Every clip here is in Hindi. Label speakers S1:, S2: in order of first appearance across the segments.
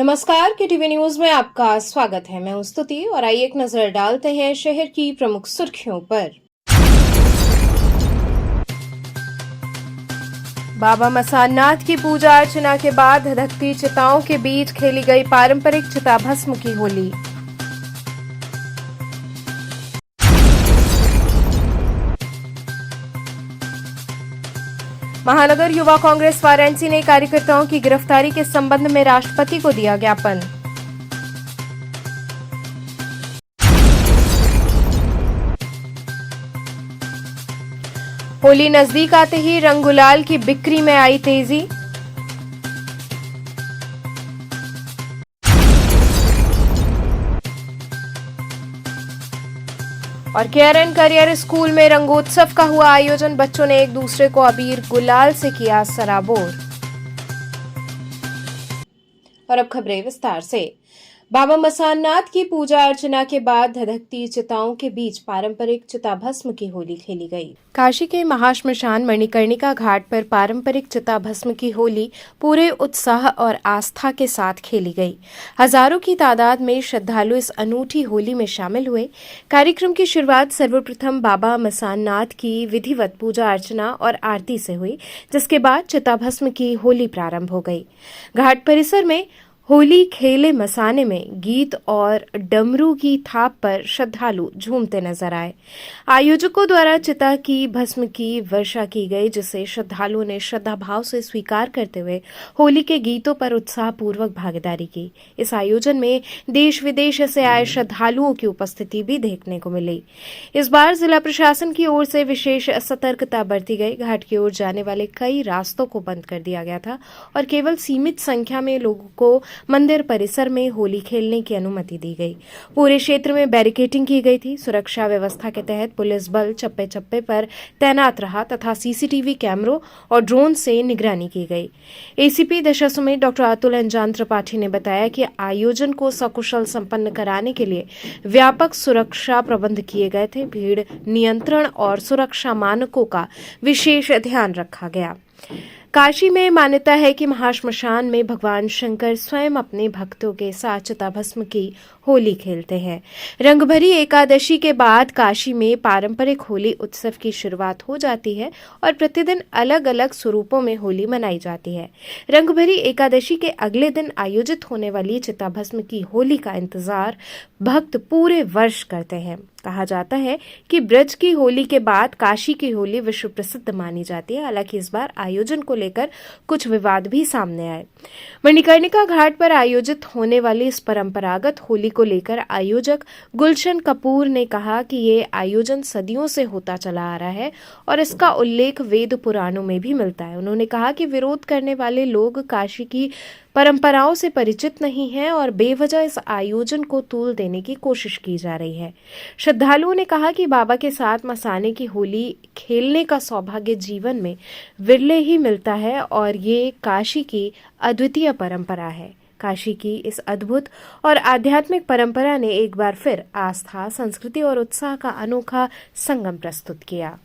S1: नमस्कार, के टीवी न्यूज में आपका स्वागत है। मैं हूं स्तुति और आइए एक नजर डालते हैं शहर की प्रमुख सुर्खियों पर। बाबा मसाननाथ की पूजा अर्चना के बाद धधकती चिताओं के बीच खेली गई पारंपरिक चिता भस्म की होली। महानगर युवा कांग्रेस वाराणसी ने कार्यकर्ताओं की गिरफ्तारी के संबंध में राष्ट्रपति को दिया ज्ञापन। होली नजदीक आते ही रंग गुलाल की बिक्री में आई तेजी। और केयर एंड करियर स्कूल में रंगोत्सव का हुआ आयोजन। बच्चों ने एक दूसरे को अबीर गुलाल से किया सराबोर। और अब खबरें विस्तार से। बाबा मसाननाथ की पूजा अर्चना के बाद धधकती चिताओं के बीच पारंपरिक चिता भस्म की होली खेली गई। काशी के महाश्मशान मणिकर्णिका घाट पर पारंपरिक चिता भस्म की होली पूरे उत्साह और आस्था के साथ खेली गई। हजारों की तादाद में श्रद्धालु इस अनूठी होली में शामिल हुए। कार्यक्रम की शुरुआत सर्वप्रथम बाबा मसाननाथ की विधिवत पूजा अर्चना और आरती से हुई, जिसके बाद चिता भस्म की होली प्रारंभ हो गई। घाट परिसर में होली खेले मसाने में गीत और डमरू की थाप पर श्रद्धालु झूमते नजर आए। आयोजकों द्वारा चिता की भस्म की वर्षा की गई, जिसे श्रद्धालुओं ने श्रद्धा भाव से स्वीकार करते हुए होली के गीतों पर उत्साहपूर्वक भागीदारी की। इस आयोजन में देश विदेश से आए श्रद्धालुओं की उपस्थिति भी देखने को मिली। इस बार जिला प्रशासन की ओर से विशेष सतर्कता बरती गई। घाट की ओर जाने वाले कई रास्तों को बंद कर दिया गया था और केवल सीमित संख्या में लोगों को मंदिर परिसर में होली खेलने की अनुमति दी गई। पूरे क्षेत्र में बैरिकेडिंग की गई थी। सुरक्षा व्यवस्था के तहत पुलिस बल चप्पे चप्पे पर तैनात रहा तथा सीसीटीवी कैमरों और ड्रोन से निगरानी की गई। एसीपी दशाश्वमेध डॉक्टर अतुल अंजान त्रिपाठी ने बताया कि आयोजन को सकुशल संपन्न कराने के लिए व्यापक सुरक्षा प्रबंध किए गए थे। भीड़ नियंत्रण और सुरक्षा मानकों का विशेष ध्यान रखा गया। काशी में मान्यता है कि महाश्मशान में भगवान शंकर स्वयं अपने भक्तों के साथ चिता भस्म की होली खेलते हैं। रंगभरी एकादशी के बाद काशी में पारंपरिक होली उत्सव की शुरुआत हो जाती है और प्रतिदिन अलग अलग स्वरूपों में होली मनाई जाती है। रंगभरी एकादशी के अगले दिन आयोजित होने वाली चिता भस्म की होली का इंतजार भक्त पूरे वर्ष करते हैं। कहा जाता है कि ब्रज की होली के बाद काशी की होली विश्व प्रसिद्ध मानी जाती है। हालांकि इस बार आयोजन को लेकर कुछ विवाद भी सामने आए। मणिकर्णिका घाट पर आयोजित होने वाली इस परंपरागत होली को लेकर आयोजक गुलशन कपूर ने कहा कि ये आयोजन सदियों से होता चला आ रहा है और इसका उल्लेख वेद पुराणों में भी मिलता है। उन्होंने कहा कि विरोध करने वाले लोग काशी की परंपराओं से परिचित नहीं हैं और बेवजह इस आयोजन को तूल देने की कोशिश की जा रही है। श्रद्धालुओं ने कहा कि बाबा के साथ मसाने की होली खेलने का सौभाग्य जीवन में विरले ही मिलता है और ये काशी की अद्वितीय परंपरा है। काशी की इस अद्भुत और आध्यात्मिक परंपरा ने एक बार फिर आस्था, संस्कृति और उत्साह का अनोखा संगम प्रस्तुत किया।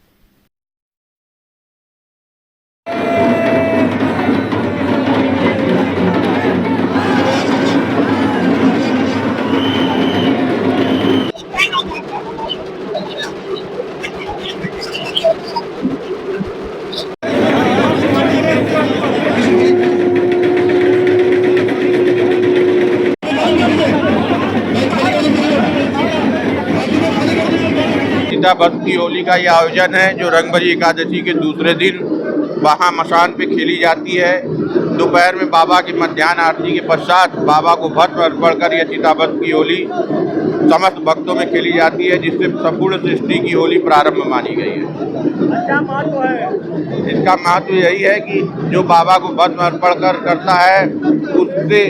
S2: चिता भस्म की होली का ये आयोजन है जो रंगभरी एकादशी के दूसरे दिन वहाँ मसान पे खेली जाती है। दोपहर में बाबा की मध्याह्न आरती के पश्चात बाबा को भस्म अर्पण कर यह चिता भस्म की होली समस्त भक्तों में खेली जाती है, जिससे संपूर्ण सृष्टि की होली प्रारंभ मानी गई है। क्या महत्व है? इसका महत्व यही है कि जो बाबा को भस्म अर्पण करता है उससे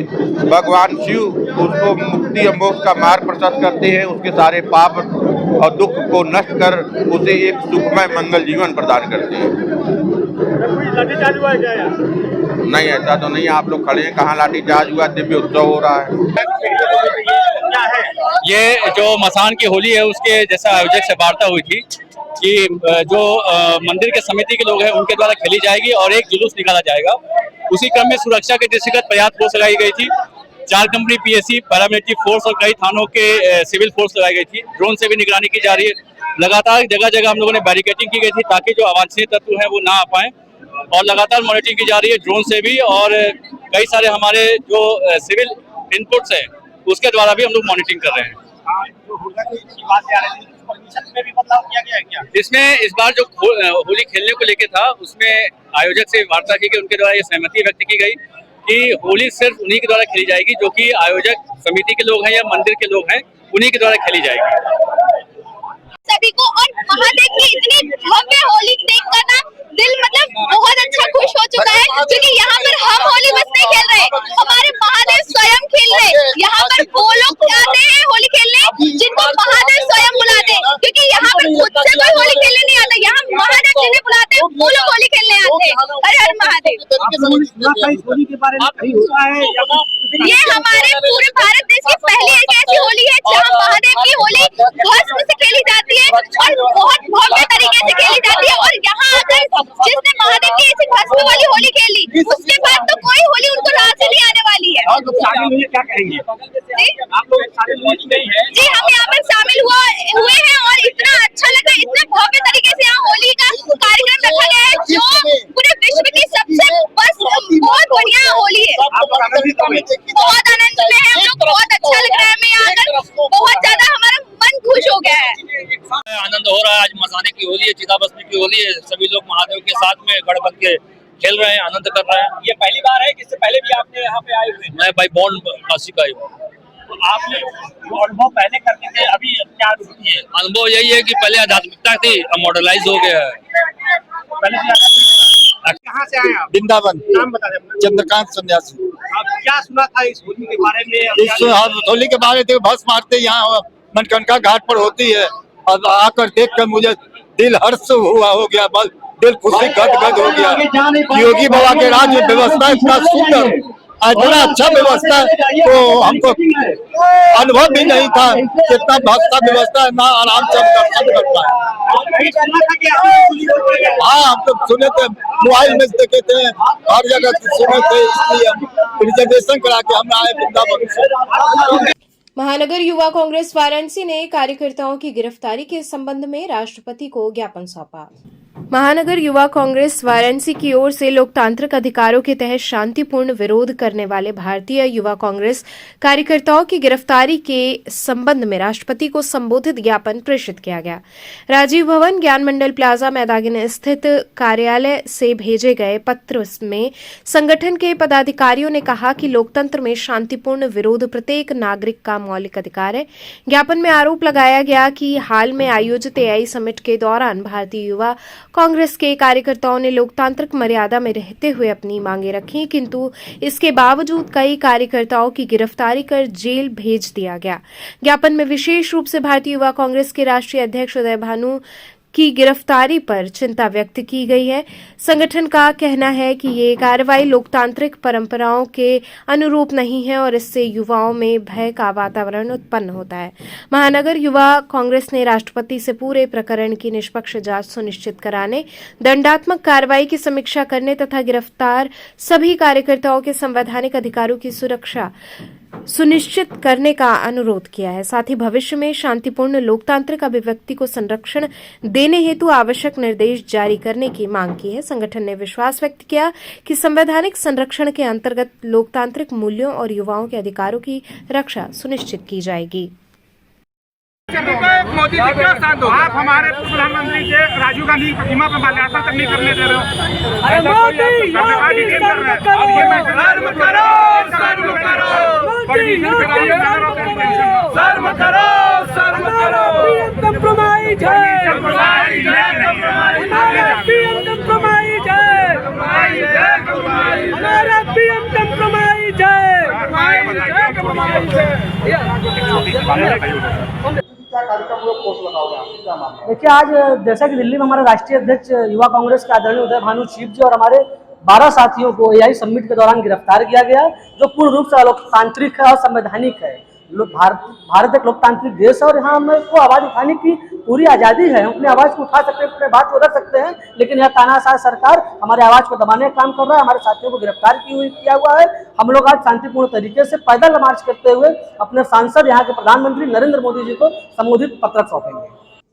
S2: भगवान शिव उसको मुक्ति और मोक्ष का मार्ग प्रशस्त करते हैं। उसके सारे पाप और दुख को नष्ट कर उसे एक सुखमय मंगल जीवन प्रदान करते हैं।
S3: लाठीचार्ज हुआ है क्या?
S2: नहीं, ऐसा तो नहीं। आप लोग खड़े हैं, कहाँ लाठीचार्ज हुआ? दिव्य उत्सव हो रहा है।
S3: ये जो मसान की होली है उसके जैसा आयोजक से वार्ता हुई थी कि जो मंदिर के समिति के लोग हैं उनके द्वारा खेली जाएगी और एक जुलूस निकाला जाएगा। उसी क्रम में सुरक्षा के दृष्टिगत पर्याप्त फोर्स लगाई गई थी 4 कंपनी पीएससी, पैरामिलिट्री फोर्स और कई थानों के सिविल फोर्स लगाई गई थी। ड्रोन से भी निगरानी की जा रही है। लगातार जगह जगह हम लोगों ने बैरिकेडिंग की गई थी ताकि जो अवांछनीय तत्व हैं वो ना आ पाए, और लगातार मॉनिटरिंग की जा रही है ड्रोन से भी, और कई सारे हमारे जो सिविल इनपुट्स हैं उसके द्वारा भी हम लोग मॉनिटरिंग कर रहे हैं। में भी बदलाव किया गया है क्या? इसमें इस बार जो होली खेलने को लेके था उसमें आयोजक से वार्ता की गई, उनके द्वारा ये सहमति व्यक्त की गई कि होली सिर्फ उन्हीं के द्वारा खेली जाएगी जो कि आयोजक समिति के लोग हैं या मंदिर के लोग हैं, उन्हीं के द्वारा खेली जाएगी।
S4: सभी को और महादेव की इतनी भव्य होली देखकर ना दिल मतलब बहुत अच्छा खुश हो चुका है, क्योंकि यहाँ पर हम होली बस नहीं खेल रहे, हमारे महादेव स्वयं खेल रहे। यहाँ पर वो लोग आते हैं होली खेलने जिनको महादेव स्वयं बुलाते हैं, क्योंकि यहाँ पर खुद से कोई होली खेलने नहीं आता, यहाँ महादेव जिन्हें बुलाते हैं वो लोग होली खेलने आते हैं। हर हर महादेव।
S5: होली के बारे में कहीं हुआ है
S4: ये हमारे पूरे भारत देश की पहली एक ऐसी होली है जहाँ महादेव की होली भस्म से खेली जाती है और बहुत भव्य तरीके से खेली जाती है। और यहाँ आकर जिसने महादेव की ऐसी भस्म वाली होली खेली उसके बाद तो कोई होली उनको राह से नहीं आने वाली है।
S5: क्या कहेंगे आप लोग शामिल हुए कि नहीं है?
S4: जी हम यहाँ पर शामिल हुए हैं और इतना अच्छा लगा, इतने भव्य तरीके से यहाँ होली का कार्यक्रम रखा गया है जो पूरे विश्व की सबसे बस बहुत बढ़िया होली है। बहुत आनंद में है हम लोग, बहुत अच्छा लग रहा है हमें यहाँ आकर, बहुत ज्यादा हमारा मन खुश हो गया है।
S3: आनंद हो रहा है, आज मसाने की होली है, चिता भस्म की होली है, सभी लोग महादेव के साथ में गढ़ बन के खेल रहे हैं, आनंद कर रहे हैं।
S5: ये पहली बार है कि इससे पहले भी आपने यहाँ पे आए हुए?
S3: मैं भाई बॉन्ड काशी का ही हूँ।
S5: तो आपने जो अनुभव पहले करते थे अभी क्या अनुभूति है?
S3: अनुभव यही है कि पहले आध्यात्मिकता थी, अब मॉडर्नाइज हो गया है।
S5: कहाँ से आए आप?
S6: वृंदावन।
S5: नाम बता दें अपना।
S6: चंद्रकांत सन्यासी।
S5: आप क्या सुना था इस होली के बारे में?
S6: इस होली के बारे में भस्म मारते यहाँ मनकनका घाट पर होती है, और आकर देखकर मुझे दिल हर्ष हुआ हो गया, बस दिल खुशी गद हो गया। योगी बाबा के राज्य व्यवस्था इतना सुंदर, इतना अच्छा व्यवस्था तो हमको अनुभव भी नहीं था, कितना भक्ता व्यवस्था ना आराम से हम दर्शन कर पाए। हाँ हम तो सुने थे, मोबाइल में देखे थे, हर जगह सुने थे, इसलिए हम रिजर्वेशन करा के हम आए वृंदावन से।
S1: महानगर युवा कांग्रेस वाराणसी ने कार्यकर्ताओं की गिरफ्तारी के संबंध में राष्ट्रपति को ज्ञापन सौंपा। महानगर युवा कांग्रेस वाराणसी की ओर से लोकतांत्रिक अधिकारों के तहत शांतिपूर्ण विरोध करने वाले भारतीय युवा कांग्रेस कार्यकर्ताओं की गिरफ्तारी के संबंध में राष्ट्रपति को संबोधित ज्ञापन प्रेषित किया गया। राजीव भवन ज्ञान मंडल प्लाजा मैदान स्थित कार्यालय से भेजे गए पत्र में संगठन के पदाधिकारियों ने कहा कि लोकतंत्र में शांतिपूर्ण विरोध प्रत्येक नागरिक का मौलिक अधिकार है। ज्ञापन में आरोप लगाया गया कि हाल में आयोजित एआई समिट के दौरान भारतीय युवा कांग्रेस के कार्यकर्ताओं ने लोकतांत्रिक मर्यादा में रहते हुए अपनी मांगे रखी, किंतु इसके बावजूद कई कार्यकर्ताओं की गिरफ्तारी कर जेल भेज दिया गया। ज्ञापन में विशेष रूप से भारतीय युवा कांग्रेस के राष्ट्रीय अध्यक्ष उदय भानु की गिरफ्तारी पर चिंता व्यक्त की गई है। संगठन का कहना है कि ये कार्रवाई लोकतांत्रिक परंपराओं के अनुरूप नहीं है और इससे युवाओं में भय का वातावरण उत्पन्न होता है। महानगर युवा कांग्रेस ने राष्ट्रपति से पूरे प्रकरण की निष्पक्ष जांच सुनिश्चित कराने, दंडात्मक कार्रवाई की समीक्षा करने तथा गिरफ्तार सभी कार्यकर्ताओं के संवैधानिक अधिकारों की सुरक्षा सुनिश्चित करने का अनुरोध किया है। साथ ही भविष्य में शांतिपूर्ण लोकतांत्रिक अभिव्यक्ति को संरक्षण देने हेतु आवश्यक निर्देश जारी करने की मांग की है। संगठन ने विश्वास व्यक्त किया कि संवैधानिक संरक्षण के अंतर्गत लोकतांत्रिक मूल्यों और युवाओं के अधिकारों की रक्षा सुनिश्चित की जाएगी।
S5: मोदी जी क्या शांत हो? आप हमारे प्रधानमंत्री के राजीव गांधी की प्रतिमा पर माल्यार्पण तक नहीं करने दे रहे हो। अरे मोदी शर्म करो, शर्म करो, शर्म करो, शर्म करो। कंप्रोमाइज है, कंप्रोमाइज है, हमारा पीएम कंप्रोमाइज है, हमारा पीएम कंप्रोमाइज है, कंप्रोमाइज है।
S7: देखिए आज जैसा कि दिल्ली में हमारे राष्ट्रीय अध्यक्ष युवा कांग्रेस के आदरणीय उदय भानु चीफ जी और हमारे 12 साथियों को एआई समिट के दौरान गिरफ्तार किया गया, जो पूर्ण रूप से अलोकतांत्रिक है और संवैधानिक है। भारत एक लोकतांत्रिक देश है और यहाँ हमको आवाज उठाने की पूरी आज़ादी है। हम अपनी आवाज़ को उठा सकते हैं, अपने बात को रख सकते हैं, लेकिन यह तानाशाह सरकार हमारे आवाज़ को दबाने का काम कर रहा है। हमारे साथियों को गिरफ्तार किया हुआ है। हम लोग आज शांतिपूर्ण तरीके से पैदल मार्च करते हुए अपने सांसद यहाँ के प्रधानमंत्री नरेंद्र मोदी जी को संबोधित पत्रक सौंपेंगे।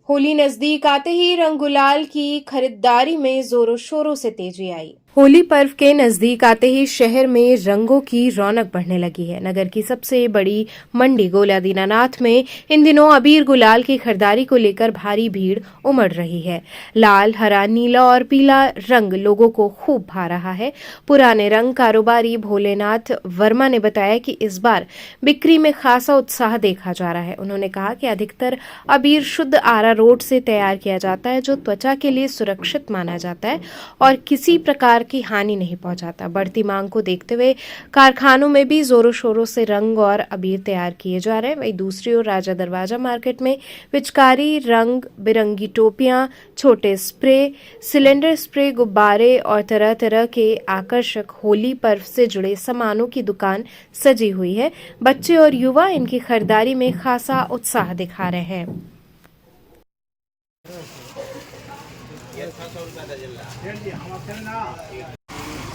S1: होली नजदीक आते ही रंग गुलाल की खरीदारी में जोरों शोरों से तेजी आई। होली पर्व के नजदीक आते ही शहर में रंगों की रौनक बढ़ने लगी है। नगर की सबसे बड़ी मंडी गोला दीनानाथ में इन दिनों अबीर गुलाल की खरीदारी को लेकर भारी भीड़ उमड़ रही है। लाल, हरा, नीला और पीला रंग लोगों को खूब भा रहा है। पुराने रंग कारोबारी भोलेनाथ वर्मा ने बताया कि इस बार बिक्री में खासा उत्साह देखा जा रहा है। उन्होंने कहा कि अधिकतर अबीर शुद्ध आरा रोड से तैयार किया जाता है, जो त्वचा के लिए सुरक्षित माना जाता है और किसी प्रकार की हानि नहीं पहुंचाता। बढ़ती मांग को देखते हुए कारखानों में भी जोरों शोरों से रंग और अबीर तैयार किए जा रहे हैं। वहीं दूसरी ओर राजा दरवाजा मार्केट में पिचकारी, रंग बिरंगी टोपियां, छोटे स्प्रे, सिलेंडर स्प्रे, गुब्बारे और तरह तरह के आकर्षक होली पर्व से जुड़े सामानों की दुकान सजी हुई है। बच्चे और युवा इनकी खरीदारी में खासा उत्साह दिखा रहे हैं।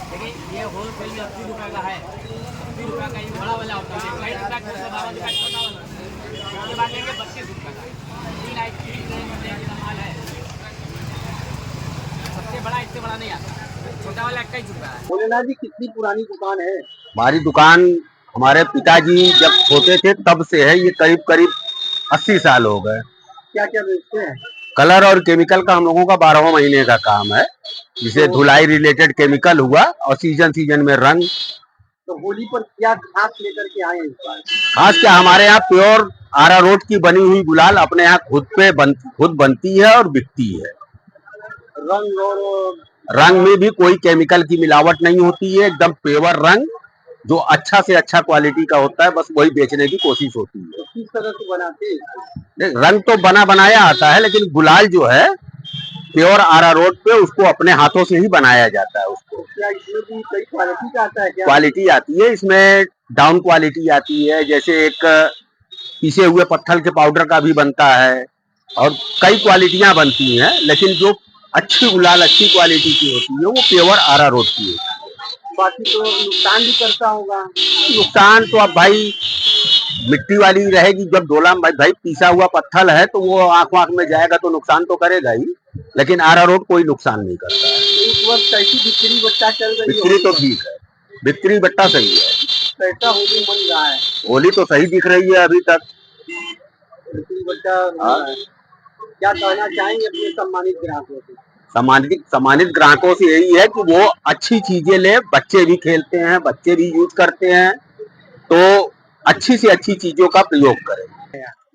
S8: देखिए ये होलसेल में 80 रुपये का है, 80 रुपये का ये बड़ा वाला होता है। लाइट पैक करके 52 रुपये छोटा वाला, उसके बाद लेंगे 32 रुपये का। 3 आइसक्रीम का माल है, सबसे बड़ा इससे बड़ा नहीं आता, छोटा वाला 21 रुपये है।
S9: भोलेनाथ जी कितनी पुरानी दुकान है? हमारी दुकान हमारे पिताजी जब छोटे थे तब से है, ये करीब करीब 80 साल हो गए।
S8: क्या क्या बेचते हैं?
S9: कलर और केमिकल का हम लोगों का 12 महीने का काम है, जिसे धुलाई रिलेटेड केमिकल हुआ और सीजन में रंग।
S8: तो होली पर क्या खास लेकर के आए इस बार?
S9: खास क्या, हमारे यहाँ प्योर आरा रोड की बनी हुई गुलाल अपने यहाँ खुद बनती है और बिकती है। रंग में भी कोई केमिकल की मिलावट नहीं होती है, एकदम प्योर रंग जो अच्छा से अच्छा क्वालिटी का होता है, बस वही बेचने की कोशिश होती है।
S8: किस तरह से बनाते हैं?
S9: रंग तो बनाया आता है, लेकिन गुलाल जो है प्योर आरा रोड पे उसको अपने हाथों से ही बनाया जाता है। उसको
S8: क्या इसमें भी कई क्वालिटी का आता है? क्या
S9: क्वालिटी आती है इसमें? डाउन क्वालिटी आती है, जैसे एक पीसे हुए पत्थर के पाउडर का भी बनता है और कई क्वालिटियां बनती हैं, लेकिन जो अच्छी गुलाल अच्छी क्वालिटी की होती है वो प्योर आरा रोड की है।
S8: बाकी तो नुकसान भी करता होगा।
S9: नुकसान तो अब भाई मिट्टी वाली रहेगी, जब डोला भाई पीसा हुआ पत्थर है तो वो आंख में जाएगा तो नुकसान तो करेगा ही, लेकिन आरा रोड कोई नुकसान नहीं करता है।
S8: इस वक्त कैसी बिक्री बट्टा चल रही है?
S9: बिक्री तो ठीक है, बिक्री बट्टा सही है।
S8: कैसा होली मन रहा है?
S9: होली तो सही दिख रही है अभी तक।
S8: बिक्री बट्टा क्या कहना चाहेंगे अपने सम्मानित ग्राहकों से?
S9: सम्मानित ग्राहकों से यही है कि वो अच्छी चीजें ले, बच्चे भी खेलते हैं, बच्चे भी यूज करते हैं, तो अच्छी से अच्छी चीजों का प्रयोग करें।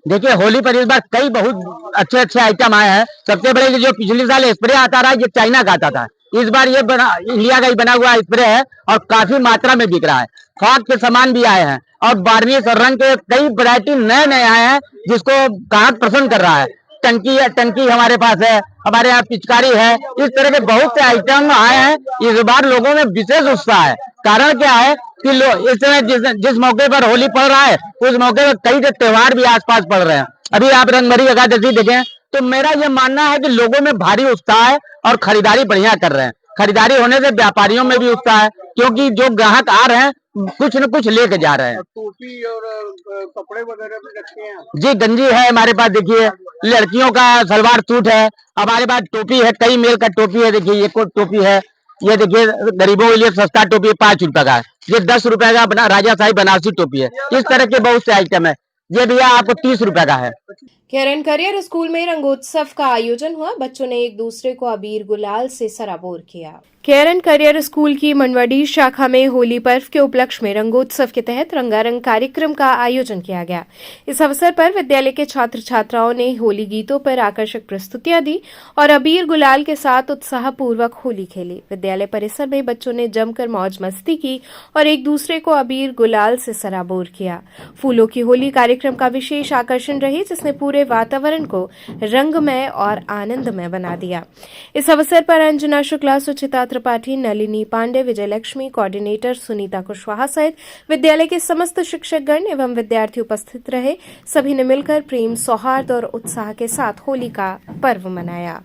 S10: देखिए होली पर इस बार कई बहुत अच्छे आइटम आए हैं। सबसे बड़े जो पिछले साल स्प्रे आता रहा, ये चाइना का आता था, इस बार ये इंडिया का ही बना हुआ स्प्रे है और काफी मात्रा में बिक रहा है। फॉग के सामान भी आए हैं और बार्निश और रंग के कई वैरायटी नए आए हैं, जिसको ग्राहक पसंद कर रहा है। टंकी हमारे पास है, हमारे यहाँ पिचकारी है, इस तरह के बहुत से आइटम आए हैं। इस बार लोगों में विशेष उत्साह है। कारण क्या है कि लोग इस समय जिस मौके पर होली पड़ रहा है, उस मौके पर कई त्योहार भी आसपास पड़ रहे हैं। अभी आप रंगभरी एकादशी देखें तो मेरा ये मानना है कि लोगों में भारी उत्साह है और खरीदारी बढ़िया कर रहे हैं। खरीदारी होने से व्यापारियों में भी उत्साह है, क्योंकि जो ग्राहक आ रहे हैं कुछ न कुछ लेके जा रहे हैं।
S8: टोपी और कपड़े वगैरह भी रखते हैं
S10: जी, गंजी है हमारे पास, देखिए लड़कियों का सलवार सूट है हमारे पास, टोपी है, कई मेल का टोपी है। देखिए ये कोट टोपी है, ये देखिए गरीबों के लिए सस्ता टोपी है, 5 रुपए का है। ये 10 रुपए का राजाशाही बनारसी टोपी है। इस तरह के बहुत से आइटम है। ये भैया आपको 30 रुपए का है।
S1: केरन करियर स्कूल में रंगोत्सव का आयोजन हुआ। बच्चों ने एक दूसरे को अबीर गुलाल से सराबोर किया। केरन करियर स्कूल की मंडवाडी शाखा में होली पर्व के उपलक्ष्य में रंगोत्सव के तहत रंगारंग कार्यक्रम का आयोजन किया गया। इस अवसर पर विद्यालय के छात्र छात्राओं ने होली गीतों पर आकर्षक प्रस्तुतियां दी और अबीर गुलाल के साथ उत्साहपूर्वक होली खेली। विद्यालय परिसर में बच्चों ने जमकर मौज मस्ती की और एक दूसरे को अबीर गुलाल से सराबोर किया। फूलों की होली कार्यक्रम का विशेष आकर्षण रही, जिसने पूरे वातावरण को रंगमय और आनंदमय बना दिया। इस अवसर पर अंजना शुक्ला, सुचिता त्रिपाठी, नलिनी पांडे, विजयलक्ष्मी, कोऑर्डिनेटर सुनीता कुशवाहा सहित विद्यालय के समस्त शिक्षकगण एवं विद्यार्थी उपस्थित रहे। सभी ने मिलकर प्रेम, सौहार्द और उत्साह के साथ होली का पर्व मनाया।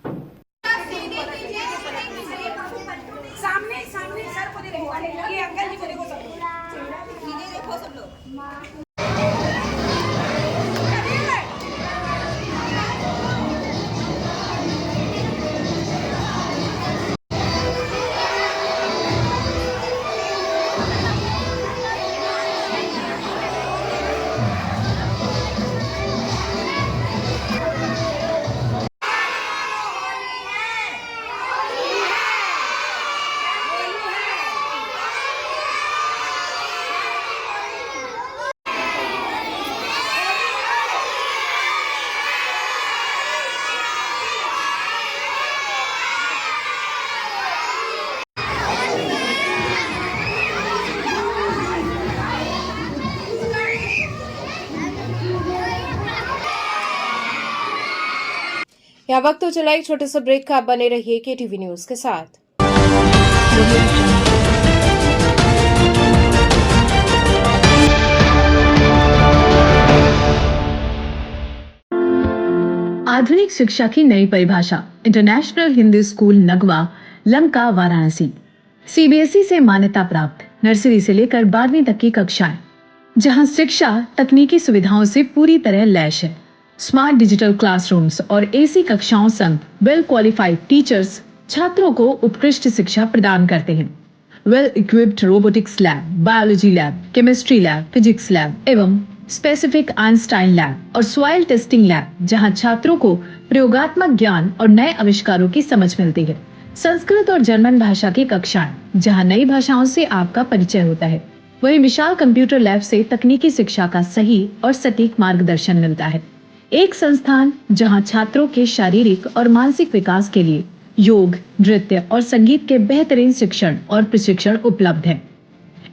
S1: यहाँ वक्त तो चला एक छोटे से ब्रेक का। आप बने रहिए KTV न्यूज के साथ।
S11: आधुनिक शिक्षा की नई परिभाषा, international Hindi school Nagwa, Lanka, Varanasi. CBSE से मान्यता प्राप्त नर्सरी से लेकर 12वीं तक की कक्षाएं, जहां शिक्षा तकनीकी सुविधाओं से पूरी तरह लैस है। स्मार्ट डिजिटल क्लासरूम्स और AC कक्षाओं संग वेल क्वालिफाइड टीचर्स छात्रों को उत्कृष्ट शिक्षा प्रदान करते हैं। Well equipped robotics lab, biology lab, chemistry lab, physics lab एवं स्पेसिफिक आइंस्टाइन लैब और सॉइल टेस्टिंग लैब, जहां छात्रों को प्रयोगात्मक ज्ञान और नए आविष्कारों की समझ मिलती है। संस्कृत और जर्मन भाषा की कक्षाएं, जहां नई भाषाओं से आपका परिचय होता है। वहीं विशाल कंप्यूटर लैब से तकनीकी शिक्षा का सही और सटीक मार्गदर्शन मिलता है। एक संस्थान जहां छात्रों के शारीरिक और मानसिक विकास के लिए योग, नृत्य और संगीत के बेहतरीन शिक्षण और प्रशिक्षण उपलब्ध है।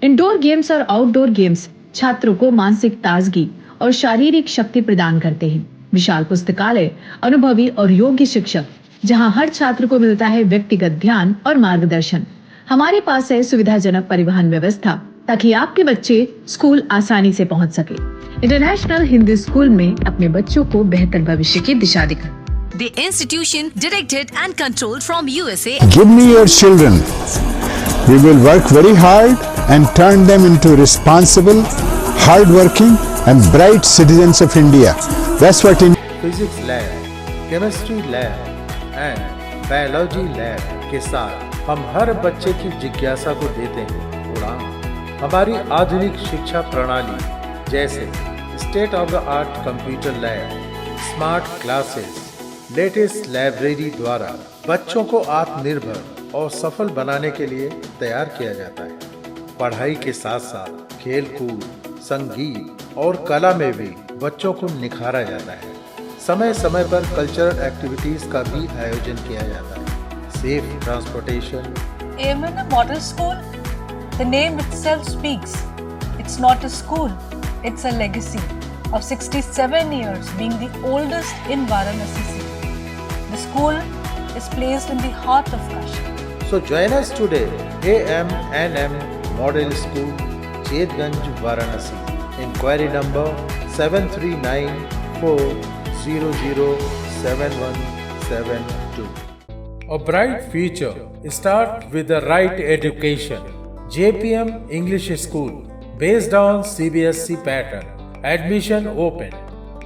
S11: इंडोर गेम्स और आउटडोर गेम्स छात्रों को मानसिक ताजगी और शारीरिक शक्ति प्रदान करते हैं। विशाल पुस्तकालय, अनुभवी और योग्य शिक्षक, जहां हर छात्र को मिलता है व्यक्तिगत ध्यान और मार्गदर्शन। हमारे पास है सुविधाजनक परिवहन व्यवस्था, ताकि आपके बच्चे स्कूल आसानी से पहुंच सके। इंटरनेशनल हिंदी स्कूल में अपने बच्चों को बेहतर भविष्य की दिशा दिखाएं।
S12: The institution directed and controlled from USA.
S13: Give me your children. We will work very hard and turn them into responsible, hard-working and bright citizens of India. That's what in
S14: Physics lab, chemistry lab and biology lab के साथ हम हर बच्चे की जिज्ञासा को देते हैं उड़ान। हमारी आधुनिक शिक्षा प्रणाली जैसे state of the art computer lab, smart classes, latest library द्वारा बच्चों को आत्मनिर्भर और सफल बनाने के लिए तैयार किया जाता है। पढ़ाई के साथ साथ खेल कूद, संगीत और कला में भी बच्चों को निखारा जाता है। समय समय पर कल्चरल एक्टिविटीज का भी आयोजन किया जाता है। Safe transportation.
S15: AMN Model School, the name itself speaks. It's not a school, it's a legacy of 67 years being the oldest in Varanasi city. The school is placed in the heart of Kashi.
S14: So join us today, AMNM Model School, Chetganj, Varanasi. Inquiry number 7394007172. A bright future starts with the right education. JPM English School, based on CBSE pattern. Admission open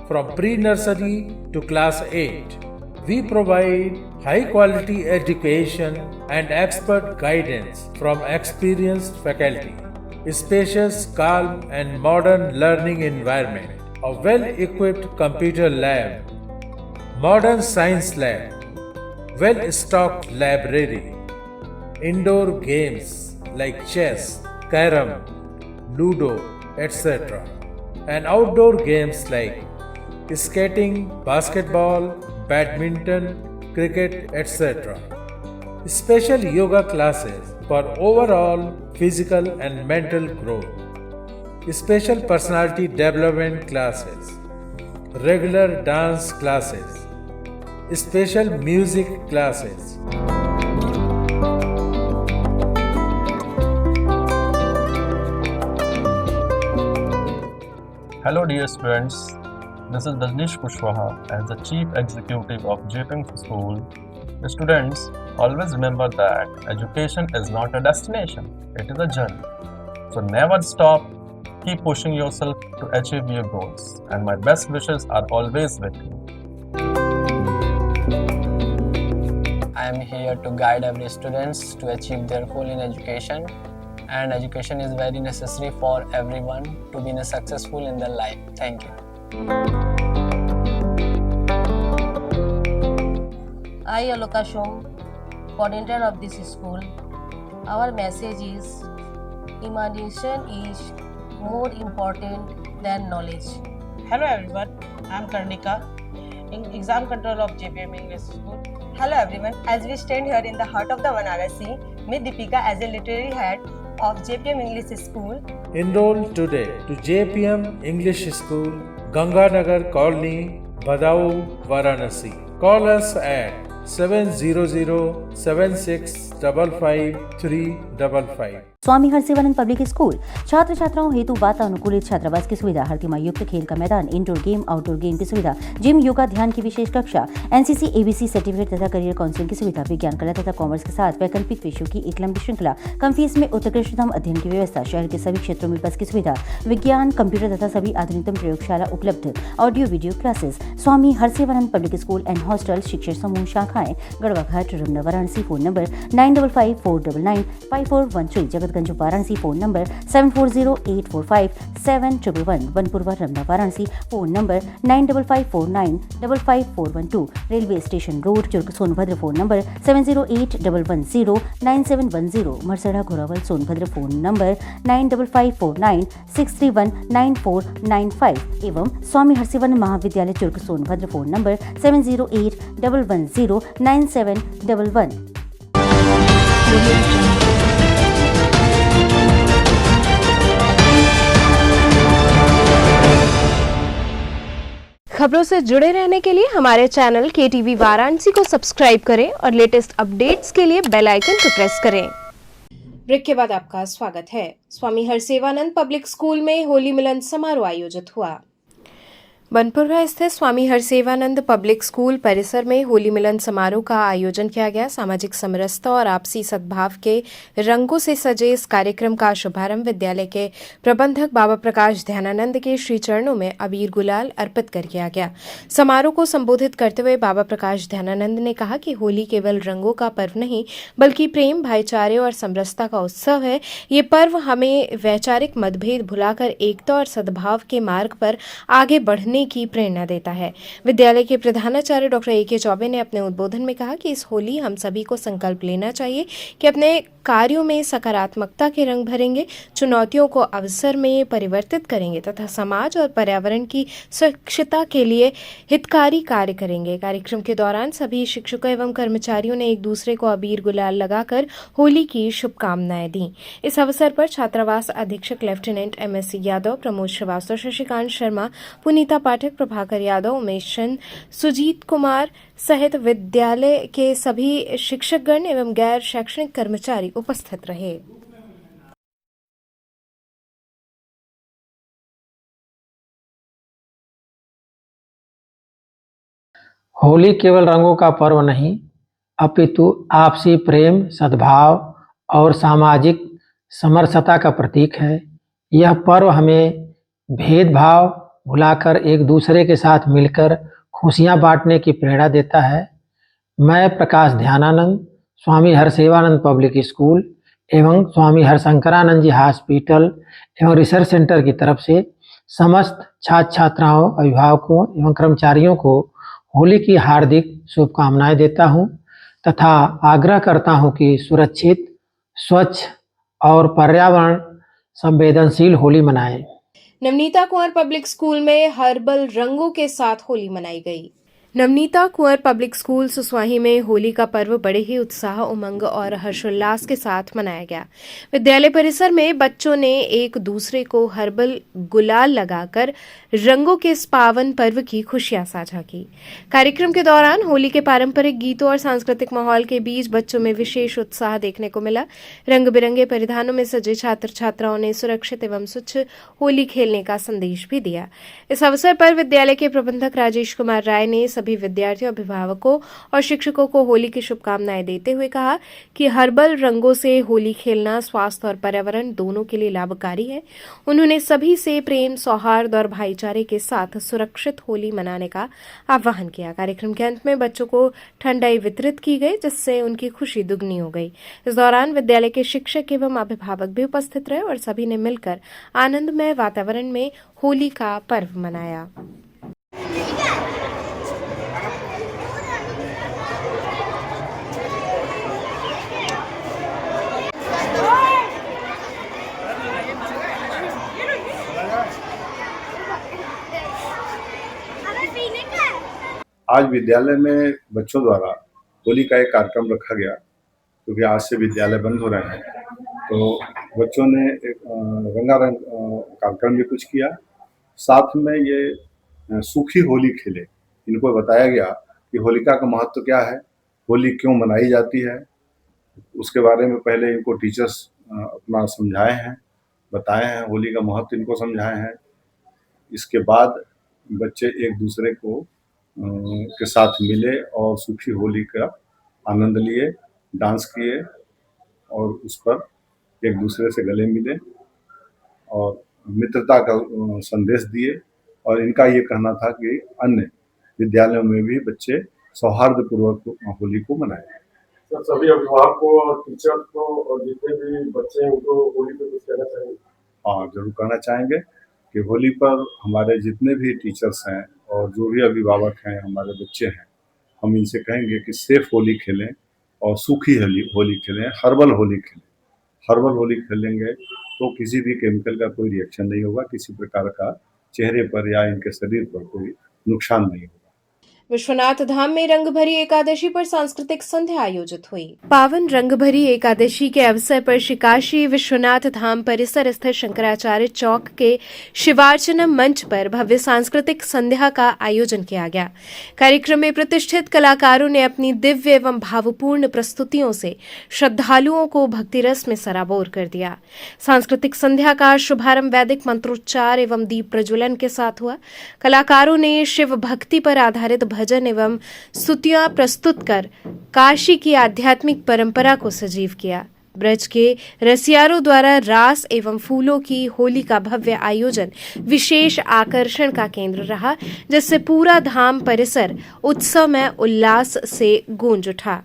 S14: from pre-nursery to class 8. We provide high quality education and expert guidance from experienced faculty. Spacious, calm and modern learning environment. A well-equipped computer lab. Modern science lab. Well-stocked library. Indoor games like chess, carom, ludo, etc. And outdoor games like skating, basketball, badminton, cricket, etc. Special yoga classes for overall physical and mental growth. Special personality development classes. Regular dance classes. Special music classes.
S16: Hello dear students, this is Dajnish Kushwaha as the Chief Executive of JPM School. The students always remember that education is not a destination, it is a journey. So never stop, keep pushing yourself to achieve your goals, and my best wishes are always with you.
S8: I am here to guide every students to achieve their goal in education, and education is very necessary for everyone to be successful in their life. Thank you.
S17: I, Aloka Shom, coordinator of this school. Our message is imagination is more important than knowledge.
S18: Hello everyone, I am Karnika, exam control of JPM English School.
S19: Hello everyone, as we stand here in the heart of the Varanasi, meet Deepika as a literary head of JPM English School.
S14: Enroll today to JPM English School, Ganganagar Colony, Badaun, Varanasi. Call us at 700-7655-355.
S20: Swami Harsevanand public school छात्र छात्राओं हेतु वातानुकूलित छात्रावास की सुविधा, हर तिमाही युक्त खेल का मैदान, इंडोर गेम आउटडोर गेम की सुविधा, जिम, योगा, ध्यान की विशेष कक्षा, एनसीसी एबीसी सर्टिफिकेट तथा करियर काउंसलिंग की सुविधा, विज्ञान, कला तथा कॉमर्स के साथ वैकल्पिक विषयों की एक लंबी श्रृंखला, कम फीस में उत्कृष्टतम अध्ययन की व्यवस्था, शहर के सभी क्षेत्रों में बस की सुविधा, विज्ञान, कंप्यूटर तथा सभी आधुनिकतम प्रयोगशाला उपलब्ध, audio video classes. Swami Harsevanand public school and hostel, शिक्षण समूह, शाखाएं Garhwa Ghat, Ramna, Varanasi. Phone number 9554995413, Jagatganj Varanasi. Phone number 7408457111, Vanpurwa, Ramna, Varanasi. Phone number 9554955412, railway station road, Churk, Sonbhadra. Phone number 7081109710, Marsada, Ghorawal, Sonbhadra. Phone number 955496319495 एवं स्वामी हरसेवानंद महाविद्यालय, चुर्क, सोनभद्र। Phone number 7081109711।
S1: खबरों से जुड़े रहने के लिए हमारे चैनल KTV वाराणसी को सब्सक्राइब करें और लेटेस्ट अपडेट्स के लिए बेल आइकन को प्रेस करें। ब्रेक के बाद आपका स्वागत है। स्वामी हरसेवानंद पब्लिक स्कूल में होली मिलन समारोह आयोजित हुआ। बनपुरवा स्थित स्वामी हरसेवानंद पब्लिक स्कूल परिसर में होली मिलन समारोह का आयोजन किया गया। सामाजिक समरसता और आपसी सद्भाव के रंगों से सजे इस कार्यक्रम का शुभारंभ विद्यालय के प्रबंधक बाबा प्रकाश ध्यानानंद के श्री चरणों में अबीर गुलाल अर्पित कर किया गया। समारोह को संबोधित करते हुए बाबा प्रकाश ध्यानानंद ने कहा कि होली केवल रंगों का पर्व नहीं बल्कि प्रेम, भाईचारे और समरसता का उत्सव है। ये पर्व हमें वैचारिक मतभेद भुलाकर एकता और सद्भाव के मार्ग पर आगे बढ़ने की प्रेरणा देता है। विद्यालय के प्रधानाचार्य डॉक्टर AK चौबे ने अपने उद्बोधन में कहा कि इस होली हम सभी को संकल्प लेना चाहिए कि अपने कार्यों में सकारात्मकता के रंग भरेंगे, चुनौतियों को अवसर में परिवर्तित करेंगे तथा समाज और पर्यावरण की सुरक्षिता के लिए हितकारी कार्य करेंगे। कार्यक्रम के दौरान सभी शिक्षकों एवं कर्मचारियों ने एक दूसरे को अबीर गुलाल लगाकर होली की शुभकामनाएं दी। इस अवसर पर छात्रावास अधीक्षक लेफ्टिनेंट MS यादव, प्रमोद श्रीवास्तव, शशिकांत शर्मा, पुनीता पाठक, प्रभाकर यादव, उमेश चंद, सुजीत कुमार सहित विद्यालय के सभी शिक्षकगण एवं गैर शैक्षणिक कर्मचारी उपस्थित रहे।
S21: होली केवल रंगों का पर्व नहीं अपितु आपसी प्रेम, सद्भाव और सामाजिक समरसता का प्रतीक है। यह पर्व हमें भेदभाव भुलाकर एक दूसरे के साथ मिलकर खुशियां बांटने की प्रेरणा देता है। मैं प्रकाश ध्यानानंद, स्वामी हरसेवानंद पब्लिक स्कूल एवं स्वामी हरशंकरानंद जी हॉस्पिटल एवं रिसर्च सेंटर की तरफ से समस्त छात्र छात्राओं, अभिभावकों एवं कर्मचारियों को होली की हार्दिक शुभकामनाएं देता हूं तथा आग्रह करता हूं कि सुरक्षित, स्वच्छ और पर्यावरण संवेदनशील होली मनाएं।
S1: नवनीता कुंवर पब्लिक स्कूल में हर्बल रंगों के साथ होली मनाई गई। नवनीता कुंवर पब्लिक स्कूल सुसवाही में होली का पर्व बड़े ही उत्साह, उमंग और हर्षोल्लास के साथ मनाया गया। विद्यालय परिसर में बच्चों ने एक दूसरे को हर्बल गुलाल लगाकर रंगों के इस पावन पर्व की खुशियां साझा की। कार्यक्रम के दौरान होली के पारंपरिक गीतों और सांस्कृतिक माहौल के बीच बच्चों में विशेष उत्साह देखने को मिला। रंग बिरंगे परिधानों में सजे छात्र छात्राओं ने सुरक्षित एवं स्वच्छ होली खेलने का संदेश भी दिया। इस अवसर पर विद्यालय के प्रबंधक राजेश कुमार राय ने सभी विद्यार्थियों, अभिभावकों और शिक्षकों को होली की शुभकामनाएं देते हुए कहा कि हर्बल रंगों से होली खेलना स्वास्थ्य और पर्यावरण दोनों के लिए लाभकारी है। उन्होंने सभी से प्रेम, सौहार्द और भाईचारे के साथ सुरक्षित होली मनाने का आह्वान किया। कार्यक्रम के अंत में बच्चों को ठंडाई वितरित की गई, जिससे उनकी खुशी दुगनी हो गई। इस दौरान विद्यालय के शिक्षक एवं अभिभावक भी उपस्थित रहे और सभी ने मिलकर आनंदमय वातावरण में होली का पर्व मनाया।
S2: आज विद्यालय में बच्चों द्वारा होली का एक कार्यक्रम रखा गया, क्योंकि आज से विद्यालय बंद हो रहे हैं, तो बच्चों ने एक रंगारंग कार्यक्रम भी कुछ किया। साथ में ये सूखी होली खेले। इनको बताया गया कि होलिका का महत्व क्या है, होली क्यों मनाई जाती है, उसके बारे में पहले इनको टीचर्स अपना समझाए हैं, बताए हैं, होली का महत्व इनको समझाए हैं। इसके बाद बच्चे एक दूसरे को के साथ मिले और सूखी होली का आनंद लिए, डांस किए और उस पर एक दूसरे से गले मिले और मित्रता का संदेश दिए। और इनका ये कहना था कि अन्य विद्यालयों में भी बच्चे सौहार्दपूर्वक होली को मनाएं।
S22: तो सभी अभिभावकों और टीचर्स को और जितने भी बच्चे हैं उनको होली पे कुछ कहना चाहेंगे?
S2: हाँ, जरूर कहना चाहेंगे कि होली पर हमारे जितने भी टीचर्स हैं और जो भी अभिभावक हैं, हमारे बच्चे हैं, हम इनसे कहेंगे कि सेफ होली खेलें और सूखी होली खेलें, हर्बल होली खेलें। हर्बल होली खेलेंगे तो किसी भी केमिकल का कोई रिएक्शन नहीं होगा, किसी प्रकार का चेहरे पर या इनके शरीर पर कोई नुकसान नहीं होगा।
S1: विश्वनाथ धाम में रंगभरी एकादशी पर सांस्कृतिक संध्या आयोजित हुई। पावन रंगभरी एकादशी के अवसर पर श्री काशी विश्वनाथ धाम परिसर स्थित शंकराचार्य चौक के शिवार्चनम मंच पर भव्य सांस्कृतिक संध्या का आयोजन किया गया। कार्यक्रम में प्रतिष्ठित कलाकारों ने अपनी दिव्य एवं भावपूर्ण प्रस्तुतियों से श्रद्धालुओं को भक्ति रस में सराबोर कर दिया। सांस्कृतिक संध्या का शुभारंभ वैदिक मंत्रोच्चार एवं दीप प्रज्वलन के साथ हुआ। कलाकारों ने शिव भक्ति पर आधारित भजन एवं स्तुतियां प्रस्तुत कर काशी की आध्यात्मिक परंपरा को सजीव किया। ब्रज के रसियारों द्वारा रास एवं फूलों की होली का भव्य आयोजन विशेष आकर्षण का केंद्र रहा, जिससे पूरा धाम परिसर उत्सवमय उल्लास से गूंज उठा।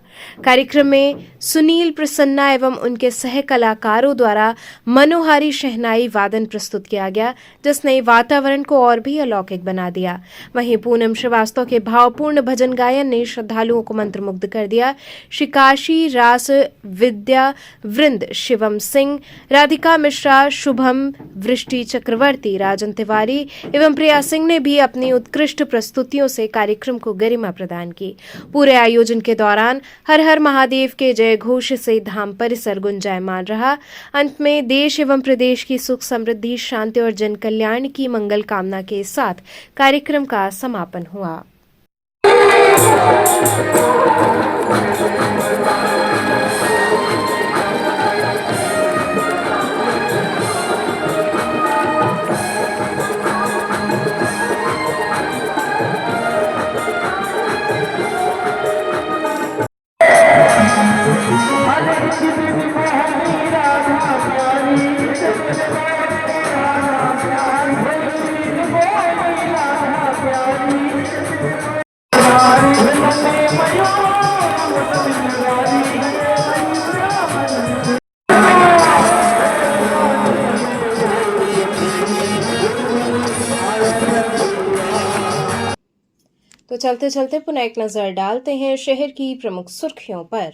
S1: कार्यक्रम में सुनील प्रसन्ना एवं उनके सह कलाकारों द्वारा मनोहारी शहनाई वादन प्रस्तुत किया गया, जिसने वातावरण को और भी अलौकिक बना दिया। वहीं पूनम श्रीवास्तव के भावपूर्ण भजन गायन ने श्रद्धालुओं को मंत्रमुग्ध कर दिया। श्री काशी रास विद्या वृंद शिवम सिंह, राधिका मिश्रा, शुभम वृष्टि चक्रवर्ती, राजन तिवारी एवं प्रिया सिंह ने भी अपनी उत्कृष्ट प्रस्तुतियों से कार्यक्रम को गरिमा प्रदान की। पूरे आयोजन के दौरान हर हर महादेव के जय घोष से धाम परिसर गुंजायमान रहा। अंत में देश एवं प्रदेश की सुख समृद्धि, शांति और जन कल्याण की मंगल कामना के साथ कार्यक्रम का समापन हुआ। तो चलते चलते पुनः एक नजर डालते हैं शहर की प्रमुख सुर्खियों पर।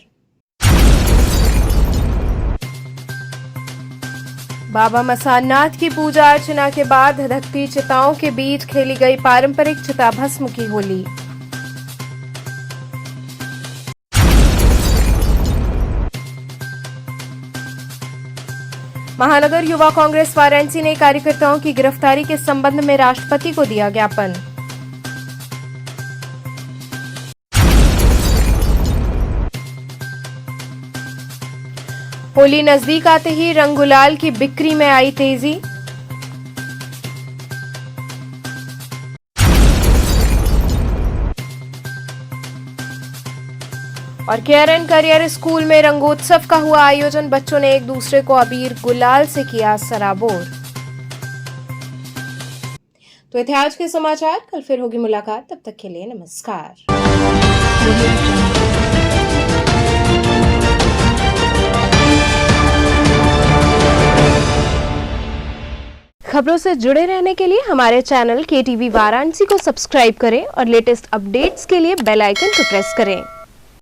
S1: बाबा मसाननाथ की पूजा अर्चना के बाद धधकती चिताओं के बीच खेली गई पारंपरिक चिता भस्म की होली। महानगर युवा कांग्रेस वाराणसी ने कार्यकर्ताओं की गिरफ्तारी के संबंध में राष्ट्रपति को दिया ज्ञापन। होली नजदीक आते ही रंग गुलाल की बिक्री में आई तेजी। और केयर एंड करियर स्कूल में रंगोत्सव का हुआ आयोजन। बच्चों ने एक दूसरे को अबीर गुलाल से किया सराबोर। तो ये थे आज के समाचार। कल फिर होगी मुलाकात, तब तक के लिए नमस्कार। खबरों से जुड़े रहने के लिए हमारे चैनल KTV वाराणसी को सब्सक्राइब करें और लेटेस्ट अपडेट्स के लिए बेल आइकन को प्रेस करें।